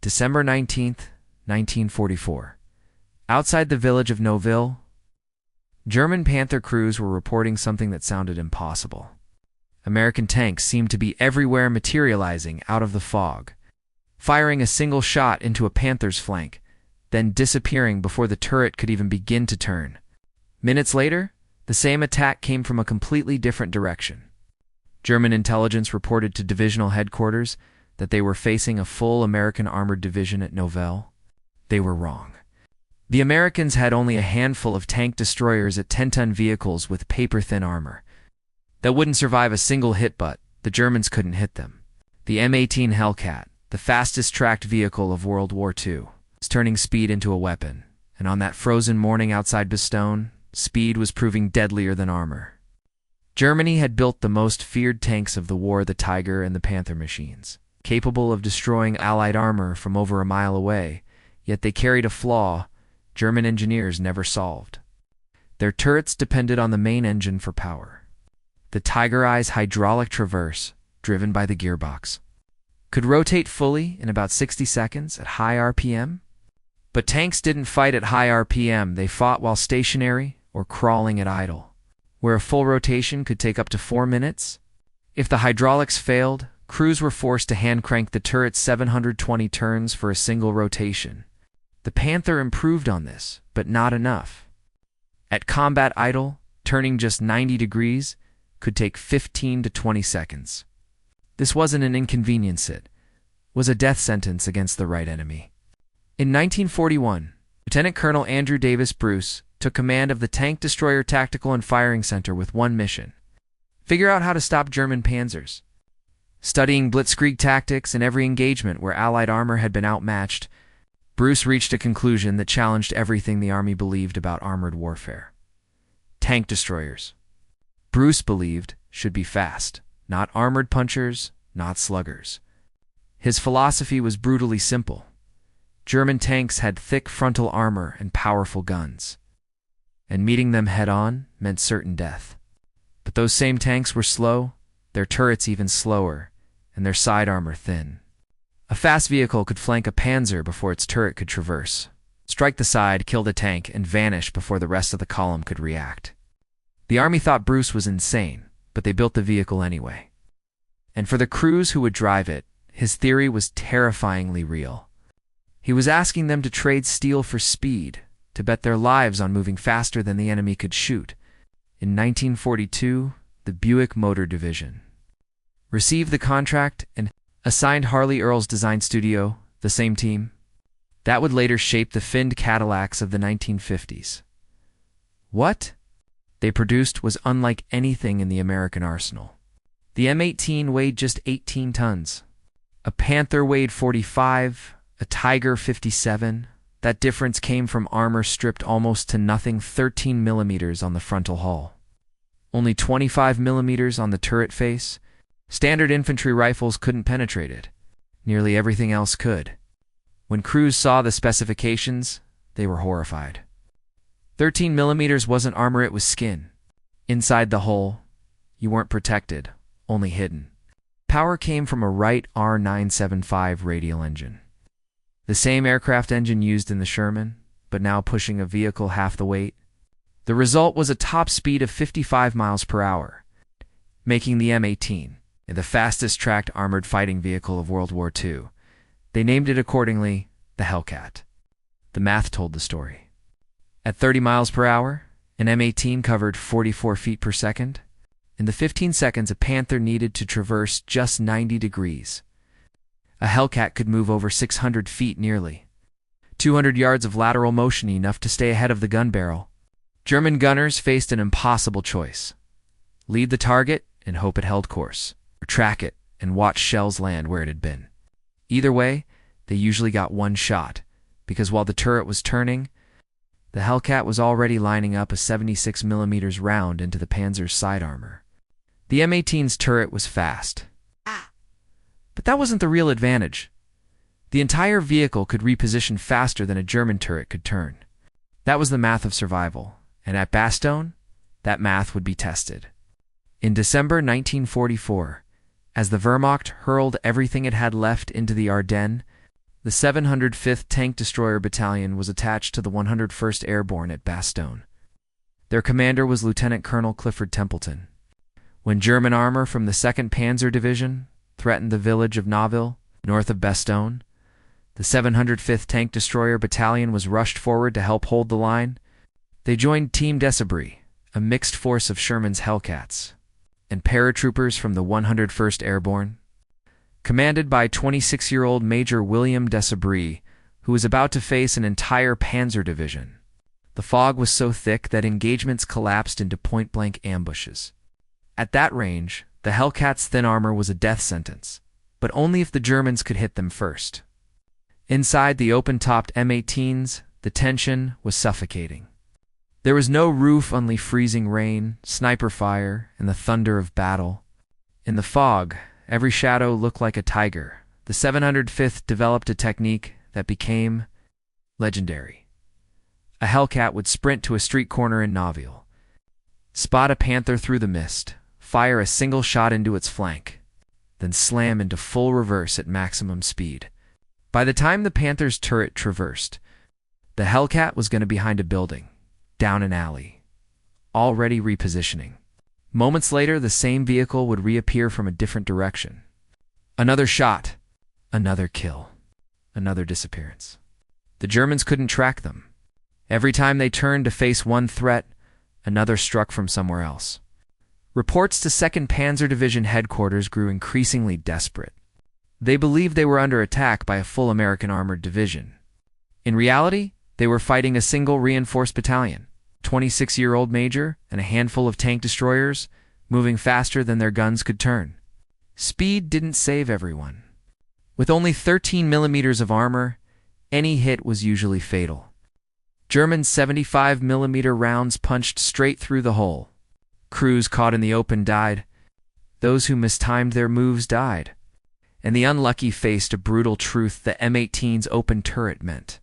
December 19th, 1944. Outside the village of Noville, German Panther crews were reporting something that sounded impossible. American tanks seemed to be everywhere, materializing out of the fog, firing a single shot into a Panther's flank, then disappearing before the turret could even begin to turn. Minutes later, the same attack came from a completely different direction. German intelligence reported to divisional headquarters that they were facing a full American armored division at Noville. They were wrong. The Americans had only a handful of tank destroyers at 10-ton vehicles with paper-thin armor that wouldn't survive a single hit, but the Germans couldn't hit them. The M18 Hellcat, the fastest tracked vehicle of World War II, was turning speed into a weapon, and on that frozen morning outside Bastogne, speed was proving deadlier than armor. Germany had built the most feared tanks of the war, the Tiger and the Panther machines, capable of destroying Allied armor from over a mile away, yet they carried a flaw German engineers never solved. Their turrets depended on the main engine for power. The Tiger Eye's hydraulic traverse, driven by the gearbox, could rotate fully in about 60 seconds at high RPM. But tanks didn't fight at high RPM, they fought while stationary or crawling at idle, where a full rotation could take up to 4 minutes. If the hydraulics failed, crews were forced to hand crank the turret 720 turns for a single rotation. The Panther improved on this, but not enough. At combat idle, turning just 90 degrees could take 15 to 20 seconds. This wasn't an inconvenience, it was a death sentence against the right enemy. In 1941, Lieutenant Colonel Andrew Davis Bruce took command of the Tank Destroyer Tactical and Firing Center with one mission: figure out how to stop German panzers. Studying blitzkrieg tactics in every engagement where Allied armor had been outmatched, Bruce reached a conclusion that challenged everything the Army believed about armored warfare. Tank destroyers, Bruce believed, should be fast, not armored punchers, not sluggers. His philosophy was brutally simple. German tanks had thick frontal armor and powerful guns, and meeting them head-on meant certain death. But those same tanks were slow, their turrets even slower, and their side armor thin. A fast vehicle could flank a panzer before its turret could traverse, strike the side, kill the tank, and vanish before the rest of the column could react. The Army thought Bruce was insane, but they built the vehicle anyway. And for the crews who would drive it, his theory was terrifyingly real. He was asking them to trade steel for speed, to bet their lives on moving faster than the enemy could shoot. In 1942, the Buick Motor Division received the contract and assigned Harley Earl's design studio, the same team that would later shape the finned Cadillacs of the 1950s. What they produced was unlike anything in the American arsenal. The M18 weighed just 18 tons. A Panther weighed 45, a Tiger 57. That difference came from armor stripped almost to nothing, 13 millimeters on the frontal hull, only 25 millimeters on the turret face. Standard infantry rifles couldn't penetrate it. Nearly everything else could. When crews saw the specifications, they were horrified. 13 millimeters wasn't armor, it was skin. Inside the hull, you weren't protected, only hidden. Power came from a Wright R975 radial engine, the same aircraft engine used in the Sherman, but now pushing a vehicle half the weight. The result was a top speed of 55 miles per hour, making the M18 the fastest tracked armored fighting vehicle of World War II. They named it accordingly, the Hellcat. The math told the story. At 30 miles per hour, an M18 covered 44 feet per second. In the 15 seconds a Panther needed to traverse just 90 degrees. A Hellcat could move over 600 feet, nearly 200 yards of lateral motion, enough to stay ahead of the gun barrel. German gunners faced an impossible choice: lead the target and hope it held course, or track it and watch shells land where it had been. Either way, they usually got one shot, because while the turret was turning, the Hellcat was already lining up a 76 millimeters round into the Panzer's side armor. The M18's turret was fast, but that wasn't the real advantage. The entire vehicle could reposition faster than a German turret could turn. That was the math of survival, and at Bastogne, that math would be tested. In December 1944, as the Wehrmacht hurled everything it had left into the Ardennes, The 705th Tank Destroyer Battalion was attached to the 101st Airborne at Bastogne. Their commander was Lieutenant Colonel Clifford Templeton. When German armor from the 2nd Panzer Division threatened the village of Neuville, north of Bastogne, the 705th Tank Destroyer Battalion was rushed forward to help hold the line. They joined Team Desabris, a mixed force of Sherman's Hellcats, and paratroopers from the 101st Airborne, commanded by 26-year-old Major William Desabris, who was about to face an entire Panzer Division. The fog was so thick that engagements collapsed into point-blank ambushes. At that range, the Hellcats' thin armor was a death sentence, but only if the Germans could hit them first. Inside the open-topped M18s, the tension was suffocating. There was no roof, only freezing rain, sniper fire, and the thunder of battle. In the fog, every shadow looked like a tiger. The 705th developed a technique that became legendary. A Hellcat would sprint to a street corner in Neuville, spot a Panther through the mist, fire a single shot into its flank, then slam into full reverse at maximum speed. By the time the Panther's turret traversed, the Hellcat was going to be behind a building, down an alley, already repositioning. Moments later, the same vehicle would reappear from a different direction. Another shot, another kill, another disappearance. The Germans couldn't track them. Every time they turned to face one threat, another struck from somewhere else. Reports to 2nd Panzer Division headquarters grew increasingly desperate. They believed they were under attack by a full American armored division. In reality, they were fighting a single reinforced battalion, 26-year-old major, and a handful of tank destroyers, moving faster than their guns could turn. Speed didn't save everyone. With only 13 millimeters of armor, any hit was usually fatal. German 75mm rounds punched straight through the hull. Crews caught in the open died. Those who mistimed their moves died. And the unlucky faced a brutal truth the M18's open turret meant.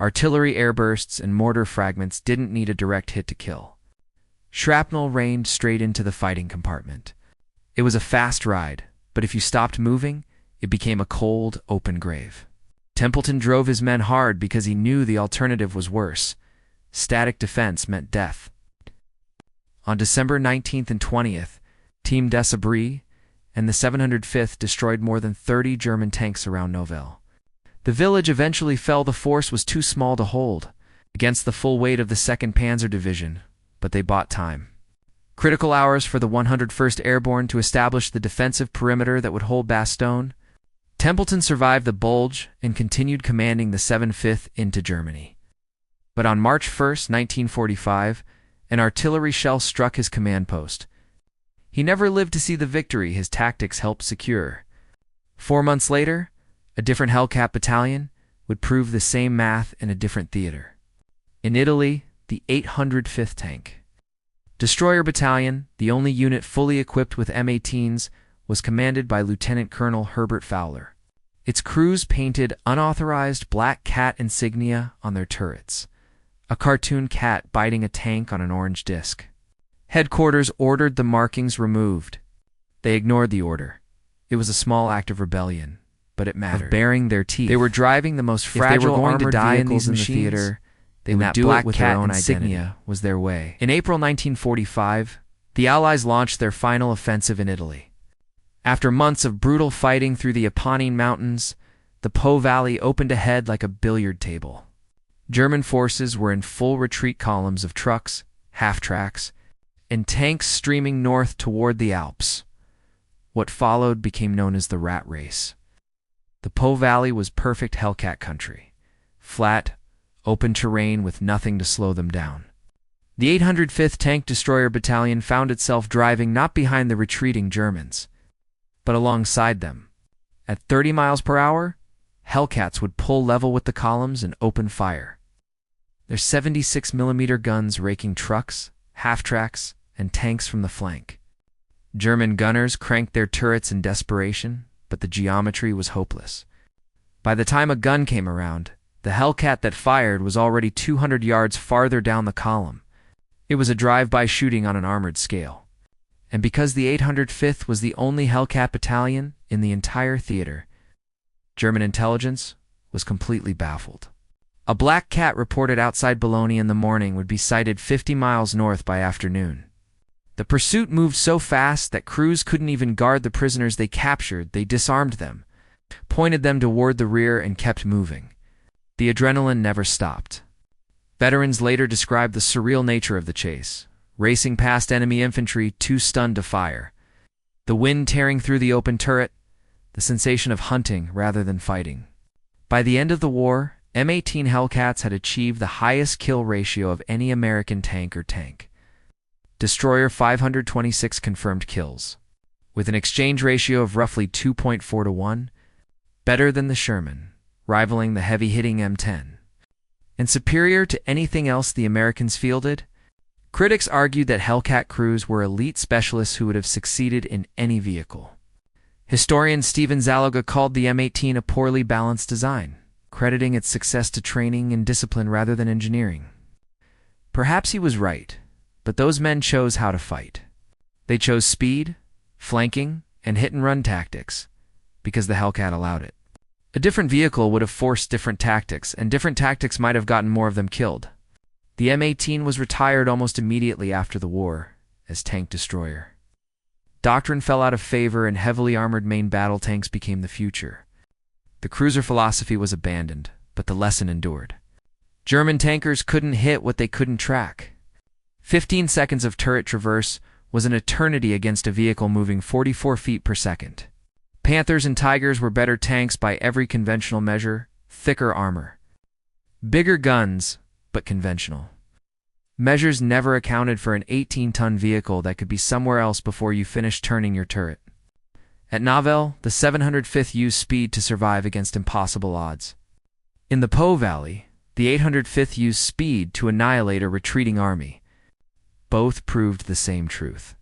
Artillery airbursts and mortar fragments didn't need a direct hit to kill. Shrapnel rained straight into the fighting compartment. It was a fast ride, but if you stopped moving, it became a cold, open grave. Templeton drove his men hard because he knew the alternative was worse. Static defense meant death. On December 19th and 20th, Team Desabris and the 705th destroyed more than 30 German tanks around Neuville. The village eventually fell. The force was too small to hold against the full weight of the 2nd Panzer Division, but they bought time. Critical hours for the 101st Airborne to establish the defensive perimeter that would hold Bastogne. Templeton survived the bulge and continued commanding the 705th into Germany. But on March 1st, 1945, an artillery shell struck his command post. He never lived to see the victory his tactics helped secure. 4 months later, a different Hellcat battalion would prove the same math in a different theater. In Italy, the 805th Tank Destroyer Battalion, the only unit fully equipped with M18s, was commanded by Lieutenant Colonel Herbert Fowler. Its crews painted unauthorized black cat insignia on their turrets, a cartoon cat biting a tank on an orange disc. Headquarters ordered the markings removed. They ignored the order. It was a small act of rebellion, but it mattered. Of baring their teeth. They were driving the most fragile armored vehicles in the theater. They would do it with their own insignia was their way. In April 1945, the Allies launched their final offensive in Italy. After months of brutal fighting through the Apennine Mountains, the Po Valley opened ahead like a billiard table. German forces were in full retreat, columns of trucks, half-tracks, and tanks streaming north toward the Alps. What followed became known as the Rat Race. The Po Valley was perfect Hellcat country. Flat, open terrain with nothing to slow them down. The 805th Tank Destroyer Battalion found itself driving not behind the retreating Germans, but alongside them. At 30 miles per hour, Hellcats would pull level with the columns and open fire. Their 76mm guns raking trucks, half-tracks, and tanks from the flank. German gunners cranked their turrets in desperation, but the geometry was hopeless. By the time a gun came around, the Hellcat that fired was already 200 yards farther down the column. It was a drive-by shooting on an armored scale. And because the 805th was the only Hellcat battalion in the entire theater, German intelligence was completely baffled. A black cat reported outside Boulogne in the morning would be sighted 50 miles north by afternoon. The pursuit moved so fast that crews couldn't even guard the prisoners they captured. They disarmed them, pointed them toward the rear, and kept moving. The adrenaline never stopped. Veterans later described the surreal nature of the chase, racing past enemy infantry too stunned to fire, the wind tearing through the open turret, the sensation of hunting rather than fighting. By the end of the war, M18 Hellcats had achieved the highest kill ratio of any American tank or tank. Destroyer 526 confirmed kills, with an exchange ratio of roughly 2.4 to 1, better than the Sherman, rivaling the heavy-hitting M10, and superior to anything else the Americans fielded. Critics argued that Hellcat crews were elite specialists who would have succeeded in any vehicle. Historian Steven Zaloga called the M18 a poorly balanced design, crediting its success to training and discipline rather than engineering. Perhaps he was right, but those men chose how to fight. They chose speed, flanking, and hit-and-run tactics, because the Hellcat allowed it. A different vehicle would have forced different tactics, and different tactics might have gotten more of them killed. The M18 was retired almost immediately after the war as tank destroyer. Doctrine fell out of favor and heavily armored main battle tanks became the future. The cruiser philosophy was abandoned, but the lesson endured. German tankers couldn't hit what they couldn't track. 15 seconds of turret traverse was an eternity against a vehicle moving 44 feet per second. Panthers and Tigers were better tanks by every conventional measure, thicker armor. Bigger guns, but conventional. Measures never accounted for an 18-ton vehicle that could be somewhere else before you finished turning your turret. At Nivelles, the 705th used speed to survive against impossible odds. In the Po Valley, the 805th used speed to annihilate a retreating army. Both proved the same truth.